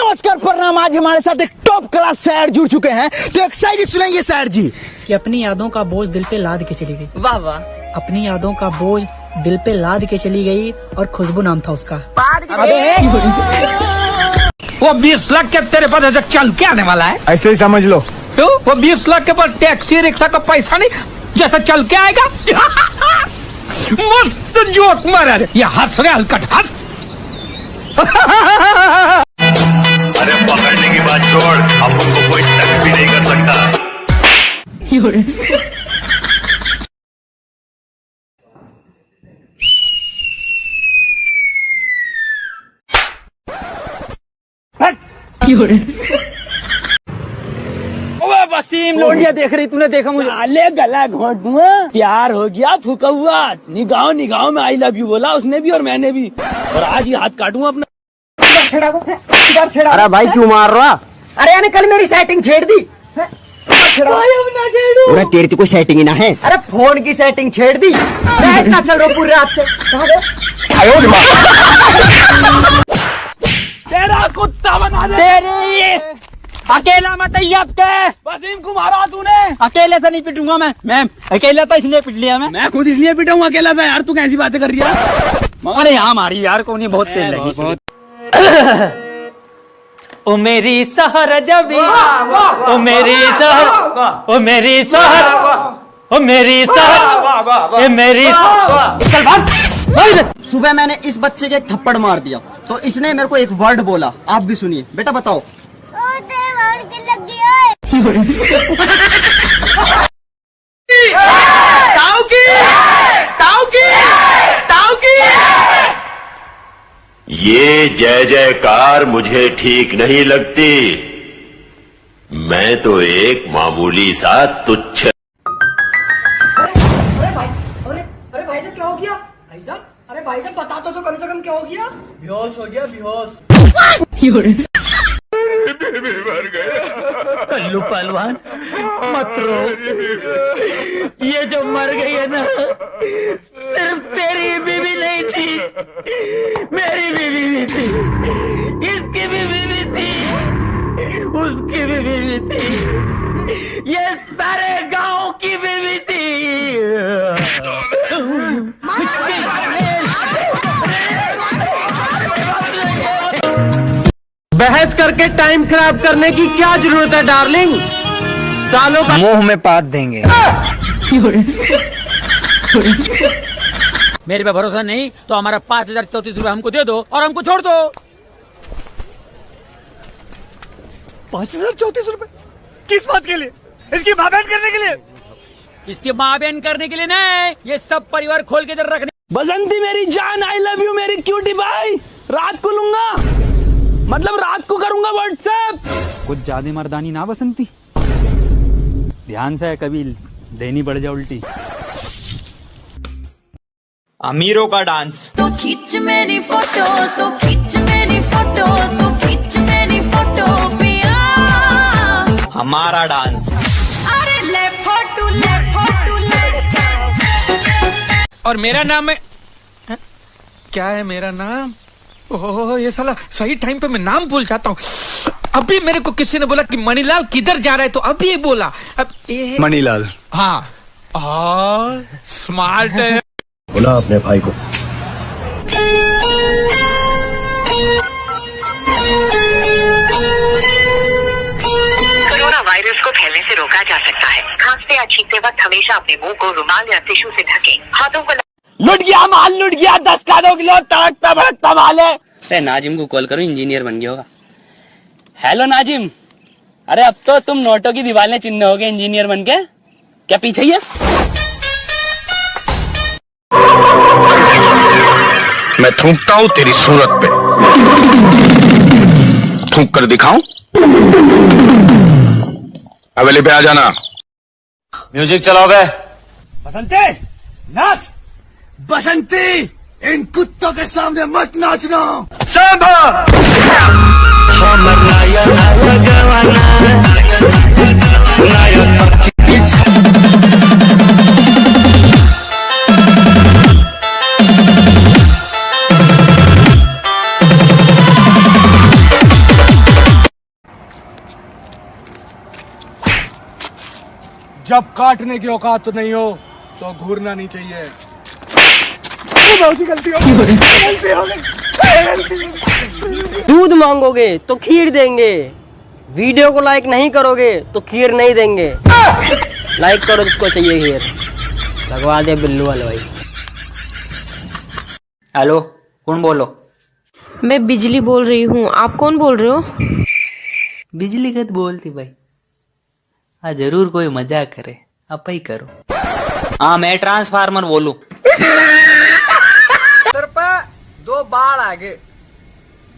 नमस्कार प्रणाम। आज हमारे साथ एक टॉप क्लास शायर जुड़ चुके हैं, तो एक शायरी सुनाइए शायर जी। कि अपनी यादों का बोझ दिल पे लाद के चली गई। वाह वाह। अपनी यादों का बोझ दिल पे लाद के चली गई और खुशबू नाम था उसका। वो 20 लाख के तेरे पास ऐसा चल के आने वाला है? ऐसे ही समझ लो। तो वो 20 लाख के पास टैक्सी रिक्शा का पैसा नहीं, जैसा चल के आएगा। मस्त जोक मारा रे। ये हंस रहे हलकट हंस। अरे पकड़ने की बात छोड़, अब उनको कोई टच भी नहीं कर सकता। वसीम लोडिया देख रही, तूने देखा मुझे? अले गला घोट दूंगा। प्यार हो गया फूका हुआ, निगाहों निगाहों में आई लव यू बोला उसने भी और मैंने भी, और आज ही हाथ काटूंगा अपना। अरे भाई क्यों मार रहा? अरे यानी कल मेरी सेटिंग छेड़ दी। अरे तेरी तो कोई सेटिंग ही ना है। अरे फोन की सेटिंग छेड़ दी। मैं इतना चल रहा पूरी रात से। तेरा कुत्ता बना दे। तेरी अकेला मत अब के। वसीम को मारा तूने। अकेले से नहीं पिटूंगा मैं अकेला तो इसलिए पिट लिया मैं खुद इसलिए पिटाऊंगा अकेला था यार। तू कैसी बातें कर रही है? अरे यहाँ मारी यार, कौन बहुत तेज लगी। ओ मेरी सहर जबी, ओ मेरी सहर, ओ मेरी सहर, ओ मेरी सहर, ए मेरी। चल भाग। सुबह मैंने इस बच्चे के एक थप्पड़ मार दिया, तो इसने मेरे को एक वर्ड बोला, आप भी सुनिए। बेटा बताओ। ये जय जयकार मुझे ठीक नहीं लगती। मैं तो एक मामूली सा तुच्छ। अरे भाई साहब क्या हो गया? भाई साहब, अरे भाई साहब बता तो कम से कम क्या हो गया? बेहोश हो गया, बेहोश। कल्लू पहलवान मत रो। ये जो मर गई है ना, सिर्फ तेरी बीवी नहीं थी, मेरी बीवी भी थी, इसकी भी बीवी थी, उसकी भी बीवी थी, ये सारे गांव की बीवी थी। बहस करके टाइम खराब करने की क्या जरूरत है डार्लिंग? सालों का मुंह में पात देंगे। मेरे पे भरोसा नहीं तो हमारा 5034 रुपए हमको दे दो और हमको छोड़ दो। 5034 रुपए किस बात के लिए? इसकी माँ बहन करने के लिए? इसकी माँ बहन करने के लिए नहीं, ये सब परिवार खोल के इधर रखने। बसंती मेरी जान, आई लव यू मेरी क्यूटी भाई। रात को लूंगा, मतलब रात को करूंगा व्हाट्सएप। कुछ ज्यादा मर्दानी ना बसंती, ध्यान से कभी देनी पड़ जाए उल्टी। अमीरों का डांस। तो खींच मेरी फोटो, तो खींच मेरी फोटो, तो खींच मेरी फोटो पिया। हमारा डांस। अरे ले फोटो, ले फोटो, ले। और मेरा नाम है, क्या है मेरा नाम? ओह ये साला सही टाइम पे मैं नाम भूल जाता हूँ। अभी मेरे को किसी ने बोला कि मणिलाल किधर जा रहा है, तो अभी ये बोला। अब मणिलाल। हाँ स्मार्ट है। बुला अपने भाई को। कोरोना वायरस को फैलने से रोका जा सकता है। खांसते या छींकते वक्त हमेशा अपने मुंह को रुमाल या टिश्यू से ढकें। हाथों को लुट गया माल, लुट गया 10 का 2 किलो तड़कता भड़कता माल है। अरे नाजिम को कॉल करो, इंजीनियर बन गया होगा। हेलो नाजिम, अरे अब तो तुम नोटों की दीवारें चिन्ह हो गए इंजीनियर बन के। क्या पीछे ही है? मैं थूकता हूँ तेरी सूरत पे। थूक कर दिखाऊं? हवेली पे आ जाना। म्यूजिक चलाओ बे। बसंती नाच। बसंती इन कुत्तों के सामने मत नाचना। जब काटने की औकात तो नहीं हो तो घूरना नहीं चाहिए। गलती हो गई। दूध मांगोगे तो खीर देंगे, वीडियो को लाइक नहीं करोगे तो खीर नहीं देंगे। लाइक करो जिसको चाहिए खीर, लगवा दे बिल्लू वाले भाई। हेलो, कौन बोलो? मैं बिजली बोल रही हूँ, आप कौन बोल रहे हो? बिजली कद बोलती भाई। हाँ जरूर कोई मजाक करे, आप ही करो। हाँ मैं ट्रांसफार्मर बोलूं। सर पे 2 बाल आगे,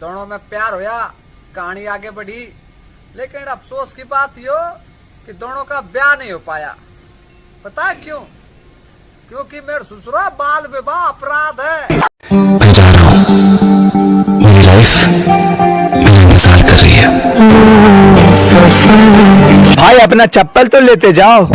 दोनों में प्यार होया, कहानी आगे बढ़ी, लेकिन अफसोस की बात यो कि दोनों का ब्याह नहीं हो पाया। पता है क्यों? क्योंकि मेरे ससुरा बाल विवाह अपराध है। मैं जा रहा हूँ, मेरी लाइफ मेरा इंतजार कर रही है। भाई अपना चप्पल तो लेते जाओ।